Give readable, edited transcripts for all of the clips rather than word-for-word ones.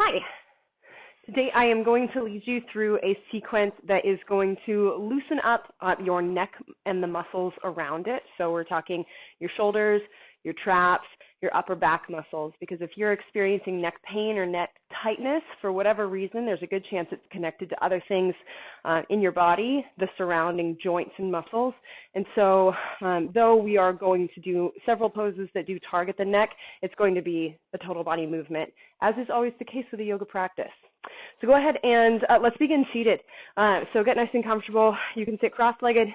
Hi. Today I am going to lead you through a sequence that is going to loosen up your neck and the muscles around it. So we're talking your shoulders, your traps, your upper back muscles, because if you're experiencing neck pain or neck tightness for whatever reason, there's a good chance it's connected to other things in your body, the surrounding joints and muscles. And so though we are going to do several poses that do target the neck, it's going to be a total body movement, as is always the case with a yoga practice. So go ahead and let's begin seated. So get nice and comfortable. You can sit cross-legged,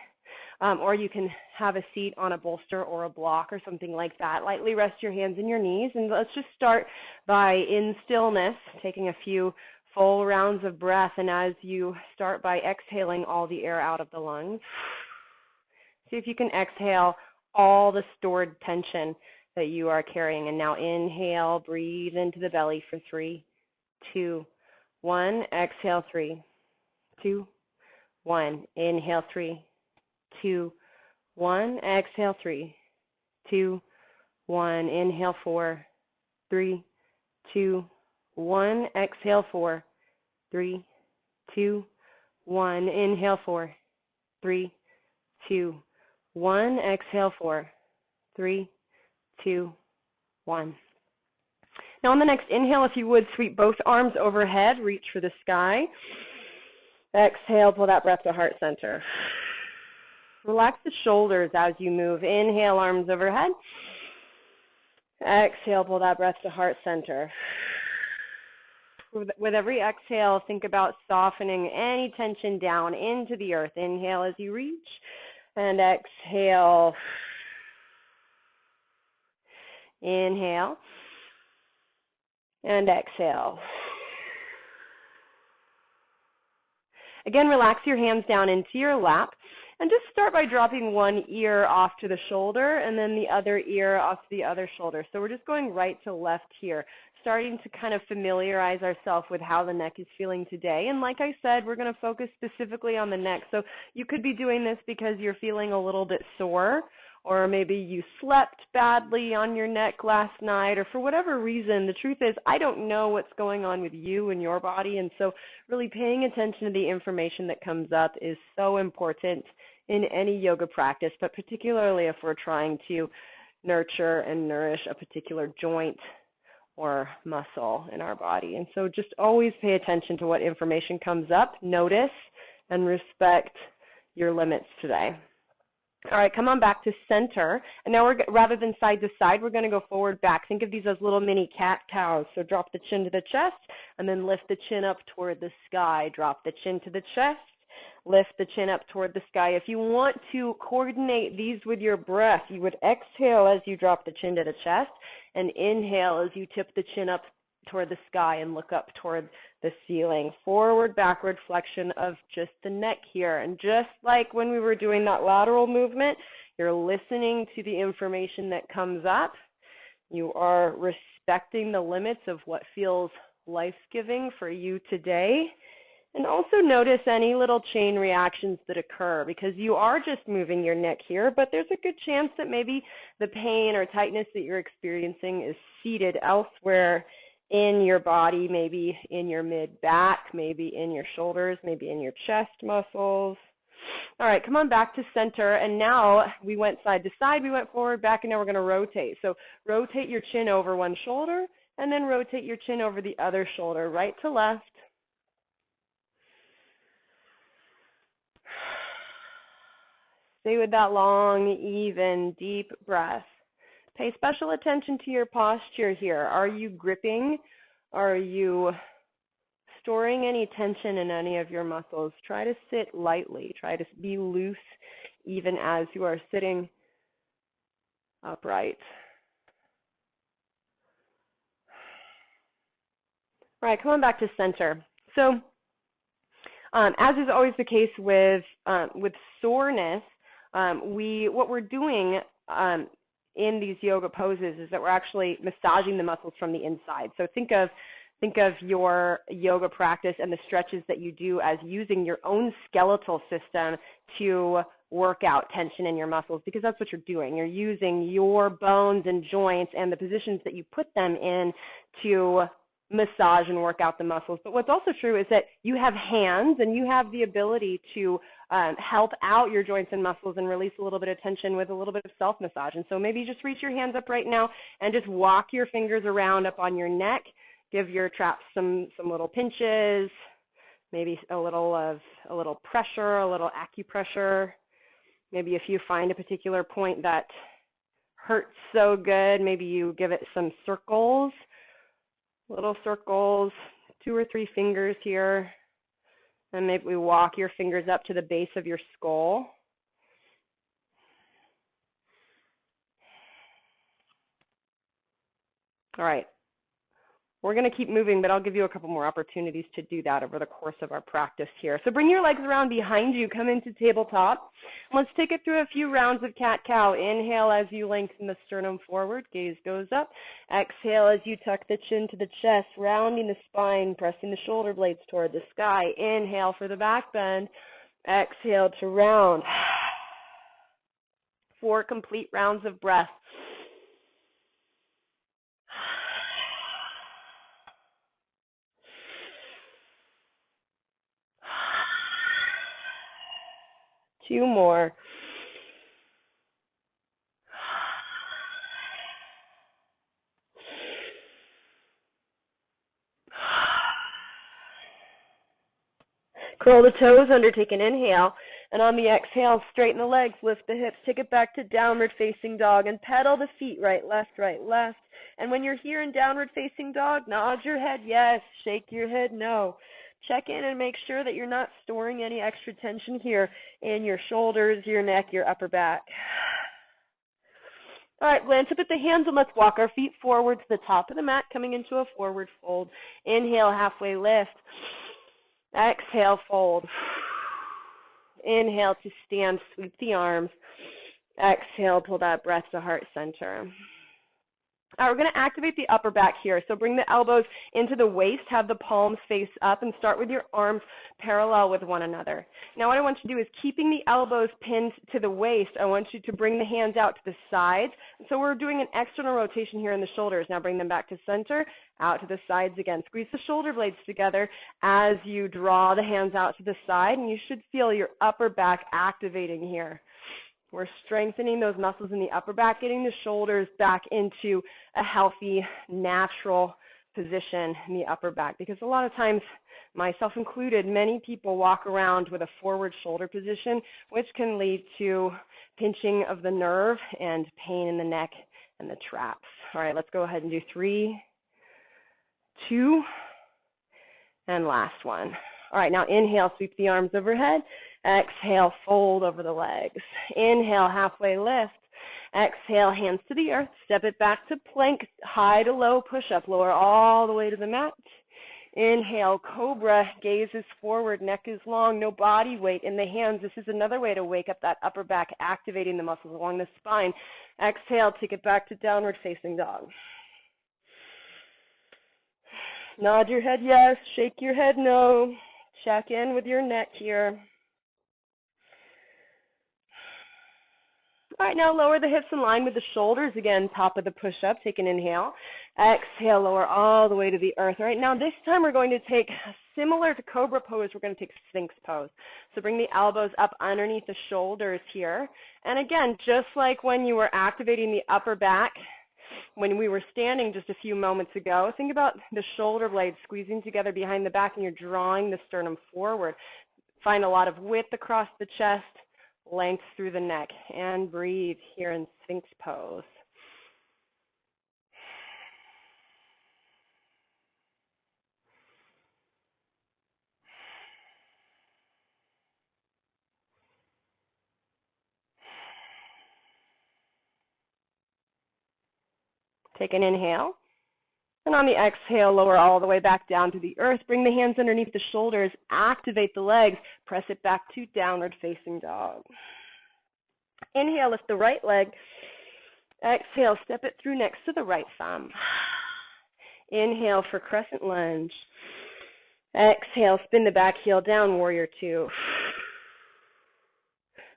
or you can have a seat on a bolster or a block or something like that. Lightly rest your hands in your knees, and let's just start by, in stillness, taking a few full rounds of breath. And as you start by exhaling all the air out of the lungs, see if you can exhale all the stored tension that you are carrying. And now inhale, breathe into the belly for 3, 2, 1. Exhale, 3, 2, 1. Inhale, 3, 2, 1. Exhale, 3, 2, 1. Inhale, 4, 3, 2, 1. Exhale, 4, 3, 2, 1. Inhale, 4, 3, 2, 1. Exhale, 4, 3, 2, 1. Now on the next inhale, if you would, sweep both arms overhead, reach for the sky. Exhale, pull that breath to heart center. Relax the shoulders as you move. Inhale, arms overhead. Exhale, pull that breath to heart center. With every exhale, think about softening any tension down into the earth. Inhale as you reach, and exhale. Inhale. And exhale. Again, relax your hands down into your lap and just start by dropping one ear off to the shoulder and then the other ear off to the other shoulder. So we're just going right to left here, starting to kind of familiarize ourselves with how the neck is feeling today. And like I said, we're going to focus specifically on the neck. So you could be doing this because you're feeling a little bit sore, or maybe you slept badly on your neck last night, or for whatever reason. The truth is, I don't know what's going on with you and your body, and so really paying attention to the information that comes up is so important in any yoga practice, but particularly if we're trying to nurture and nourish a particular joint or muscle in our body. And so just always pay attention to what information comes up, notice, and respect your limits today. All right, come on back to center. And now rather than side to side, we're going to go forward back. Think of these as little mini cat-cows. So drop the chin to the chest and then lift the chin up toward the sky. Drop the chin to the chest, lift the chin up toward the sky. If you want to coordinate these with your breath, you would exhale as you drop the chin to the chest and inhale as you tip the chin up toward the sky and look up toward the ceiling. Forward, backward flexion of just the neck here. And just like when we were doing that lateral movement, you're listening to the information that comes up. You are respecting the limits of what feels life-giving for you today. And also notice any little chain reactions that occur, because you are just moving your neck here, but there's a good chance that maybe the pain or tightness that you're experiencing is seated elsewhere in your body, maybe in your mid-back, maybe in your shoulders, maybe in your chest muscles. All right, come on back to center. And now we went side to side, we went forward, back, and now we're going to rotate. So rotate your chin over one shoulder, and then rotate your chin over the other shoulder, right to left. Stay with that long, even, deep breath. Pay special attention to your posture here. Are you gripping? Are you storing any tension in any of your muscles? Try to sit lightly. Try to be loose even as you are sitting upright. All right, come on back to center. So as is always the case with soreness, what we're doing in these yoga poses is that we're actually massaging the muscles from the inside. So think of your yoga practice and the stretches that you do as using your own skeletal system to work out tension in your muscles, because that's what you're doing. You're using your bones and joints and the positions that you put them in to massage and work out the muscles. But what's also true is that you have hands and you have the ability to help out your joints and muscles and release a little bit of tension with a little bit of self-massage. And so maybe just reach your hands up right now and just walk your fingers around up on your neck. Give your traps some little pinches, maybe a little pressure, a little acupressure. Maybe if you find a particular point that hurts so good, maybe you give it some circles, little circles, 2 or 3 fingers here. And maybe we walk your fingers up to the base of your skull. All right. We're going to keep moving, but I'll give you a couple more opportunities to do that over the course of our practice here. So bring your legs around behind you. Come into tabletop. Let's take it through a few rounds of cat-cow. Inhale as you lengthen the sternum forward. Gaze goes up. Exhale as you tuck the chin to the chest, rounding the spine, pressing the shoulder blades toward the sky. Inhale for the back bend. Exhale to round. 4 complete rounds of breath. Two more. Curl the toes under, take an inhale. And on the exhale, straighten the legs, lift the hips, take it back to downward facing dog and pedal the feet right, left, right, left. And when you're here in downward facing dog, nod your head yes, shake your head no. Check in and make sure that you're not storing any extra tension here in your shoulders, your neck, your upper back. All right, glance up at the hands and let's walk our feet forward to the top of the mat, coming into a forward fold. Inhale, halfway lift. Exhale, fold. Inhale to stand, sweep the arms. Exhale, pull that breath to heart center. All right, we're going to activate the upper back here. So bring the elbows into the waist, have the palms face up, and start with your arms parallel with one another. Now what I want you to do is, keeping the elbows pinned to the waist, I want you to bring the hands out to the sides. So we're doing an external rotation here in the shoulders. Now bring them back to center, out to the sides again. Squeeze the shoulder blades together as you draw the hands out to the side, and you should feel your upper back activating here. We're strengthening those muscles in the upper back, getting the shoulders back into a healthy, natural position in the upper back. Because a lot of times, myself included, many people walk around with a forward shoulder position, which can lead to pinching of the nerve and pain in the neck and the traps. All right, let's go ahead and do 3, 2, and last one. All right, now inhale, sweep the arms overhead. Exhale, fold over the legs. Inhale, halfway lift. Exhale, hands to the earth. Step it back to plank, high to low push-up. Lower all the way to the mat. Inhale, cobra, gaze is forward, neck is long, no body weight in the hands. This is another way to wake up that upper back, activating the muscles along the spine. Exhale, take it back to downward facing dog. Nod your head yes, shake your head no. Check in with your neck here. All right, now lower the hips in line with the shoulders. Again, top of the push-up. Take an inhale. Exhale, lower all the way to the earth. All right, now this time we're going to take, similar to cobra pose, we're going to take sphinx pose. So bring the elbows up underneath the shoulders here. And again, just like when you were activating the upper back, when we were standing just a few moments ago, think about the shoulder blades squeezing together behind the back and you're drawing the sternum forward. Find a lot of width across the chest, length through the neck, and breathe here in Sphinx pose. Take an inhale. And on the exhale, lower all the way back down to the earth. Bring the hands underneath the shoulders. Activate the legs. Press it back to downward facing dog. Inhale, lift the right leg. Exhale, step it through next to the right thumb. Inhale for crescent lunge. Exhale, spin the back heel down, warrior 2.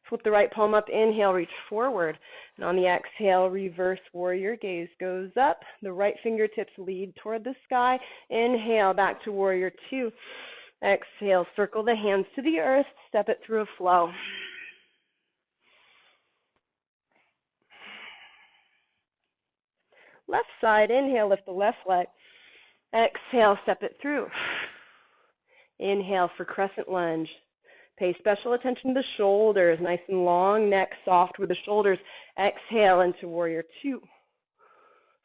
Flip the right palm up, inhale, reach forward. And on the exhale, reverse warrior, gaze goes up. The right fingertips lead toward the sky. Inhale, back to warrior two. Exhale, circle the hands to the earth, step it through a flow. Left side, inhale, lift the left leg. Exhale, step it through. Inhale for crescent lunge. Pay special attention to the shoulders, nice and long, neck soft with the shoulders. Exhale into warrior two.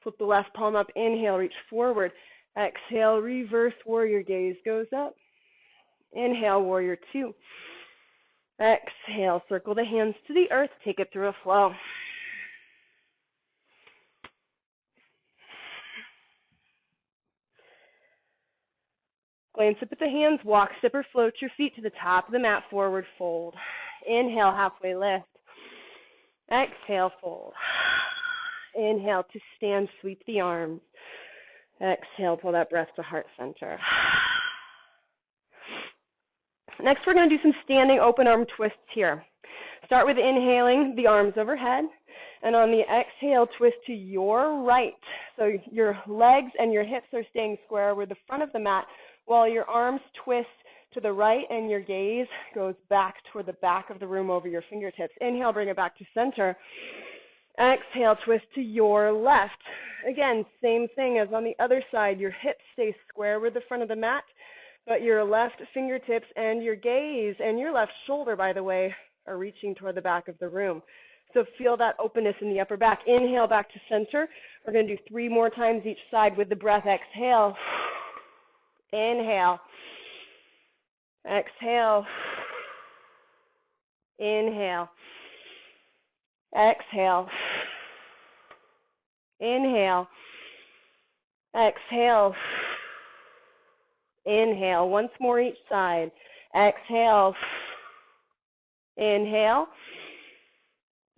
Flip the left palm up, inhale, reach forward. Exhale, reverse warrior, gaze goes up. Inhale, warrior two. Exhale, circle the hands to the earth, take it through a flow. Glance up at the hands, walk, step, or float your feet to the top of the mat, forward fold. Inhale, halfway lift. Exhale, fold. Inhale to stand, sweep the arms. Exhale, pull that breath to heart center. Next, we're going to do some standing open arm twists here. Start with inhaling the arms overhead, and on the exhale, twist to your right. So your legs and your hips are staying square with the front of the mat, while your arms twist to the right and your gaze goes back toward the back of the room over your fingertips. Inhale, bring it back to center. Exhale, twist to your left. Again, same thing as on the other side. Your hips stay square with the front of the mat, but your left fingertips and your gaze and your left shoulder, by the way, are reaching toward the back of the room. So feel that openness in the upper back. Inhale, back to center. We're going to do 3 more times each side with the breath. Exhale. Inhale. Exhale. Inhale. Exhale. Inhale. Exhale. Inhale. Once more each side. Exhale. Inhale.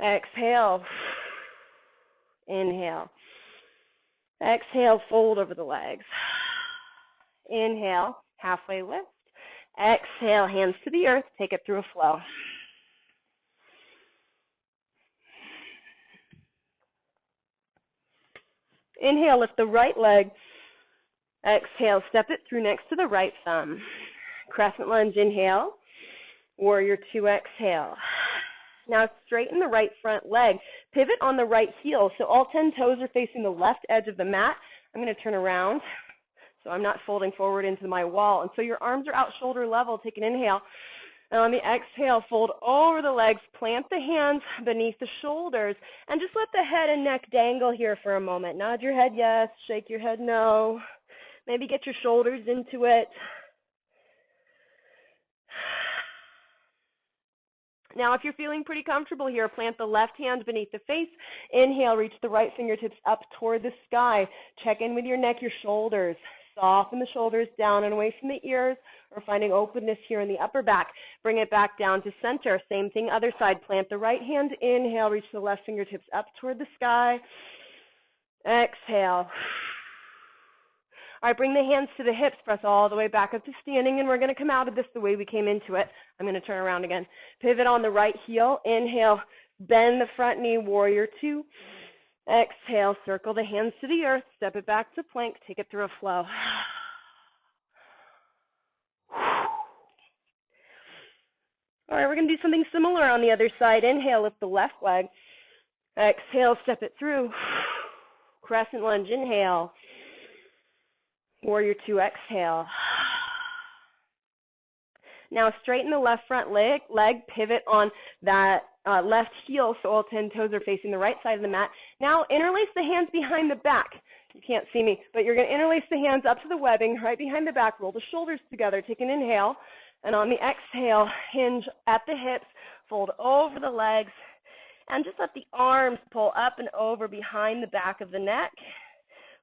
Exhale. Inhale. Exhale, fold over the legs. Inhale, halfway lift. Exhale, hands to the earth. Take it through a flow. Inhale, lift the right leg. Exhale, step it through next to the right thumb. Crescent lunge, inhale. Warrior two, exhale. Now straighten the right front leg. Pivot on the right heel, so all 10 toes are facing the left edge of the mat. I'm going to turn around, so I'm not folding forward into my wall. And so your arms are out shoulder level. Take an inhale. And on the exhale, fold over the legs, plant the hands beneath the shoulders, and just let the head and neck dangle here for a moment. Nod your head yes, shake your head no. Maybe get your shoulders into it. Now, if you're feeling pretty comfortable here, plant the left hand beneath the face. Inhale, reach the right fingertips up toward the sky. Check in with your neck, your shoulders. Soften the shoulders down and away from the ears, or finding openness here in the upper back. Bring it back down to center. Same thing, other side. Plant the right hand. Inhale, reach the left fingertips up toward the sky. Exhale. All right, bring the hands to the hips, press all the way back up to standing, and we're going to come out of this the way we came into it. I'm going to turn around again. Pivot on the right heel. Inhale, bend the front knee, warrior two. Exhale, circle the hands to the earth, step it back to plank, take it through a flow. All right, we're going to do something similar on the other side. Inhale, lift the left leg. Exhale, step it through. Crescent lunge, inhale. Warrior two, exhale. Now straighten the left front leg, pivot on that left heel so all 10 toes are facing the right side of the mat. Now interlace the hands behind the back. You can't see me, but you're going to interlace the hands up to the webbing, right behind the back. Roll the shoulders together. Take an inhale. And on the exhale, hinge at the hips, fold over the legs, and just let the arms pull up and over behind the back of the neck.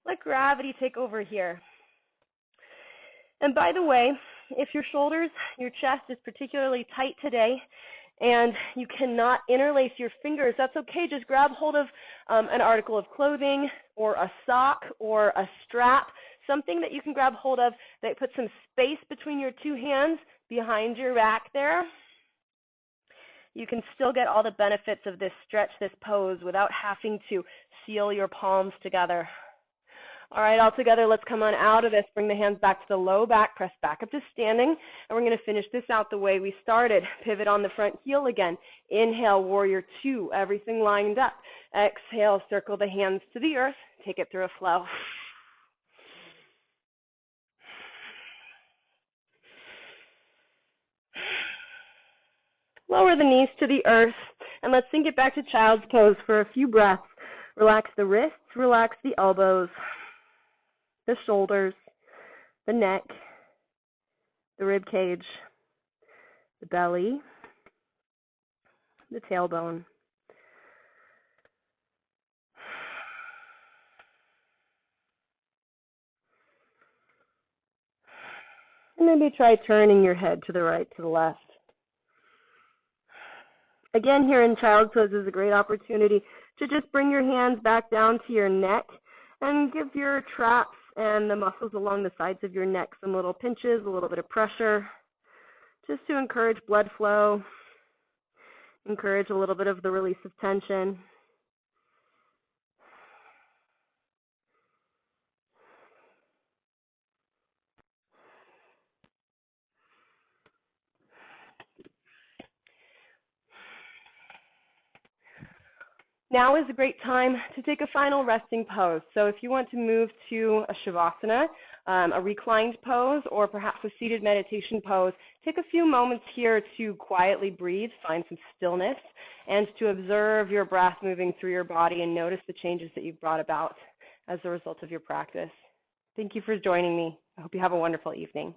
Let gravity take over here. And by the way, if your shoulders, your chest is particularly tight today and you cannot interlace your fingers, that's okay. Just grab hold of an article of clothing or a sock or a strap, something that you can grab hold of that puts some space between your two hands behind your back there. You can still get all the benefits of this stretch, this pose, without having to seal your palms together. All right, all together, let's come on out of this. Bring the hands back to the low back, press back up to standing, and we're going to finish this out the way we started. Pivot on the front heel again. Inhale, warrior two, everything lined up. Exhale, circle the hands to the earth. Take it through a flow. Lower the knees to the earth, and let's sink it back to child's pose for a few breaths. Relax the wrists, relax the elbows, the shoulders, the neck, the rib cage, the belly, the tailbone. And maybe try turning your head to the right, to the left. Again, here in child's pose is a great opportunity to just bring your hands back down to your neck and give your traps and the muscles along the sides of your neck some little pinches, a little bit of pressure, just to encourage blood flow, encourage a little bit of the release of tension. Now is a great time to take a final resting pose. So if you want to move to a Shavasana, a reclined pose, or perhaps a seated meditation pose, take a few moments here to quietly breathe, find some stillness, and to observe your breath moving through your body and notice the changes that you've brought about as a result of your practice. Thank you for joining me. I hope you have a wonderful evening.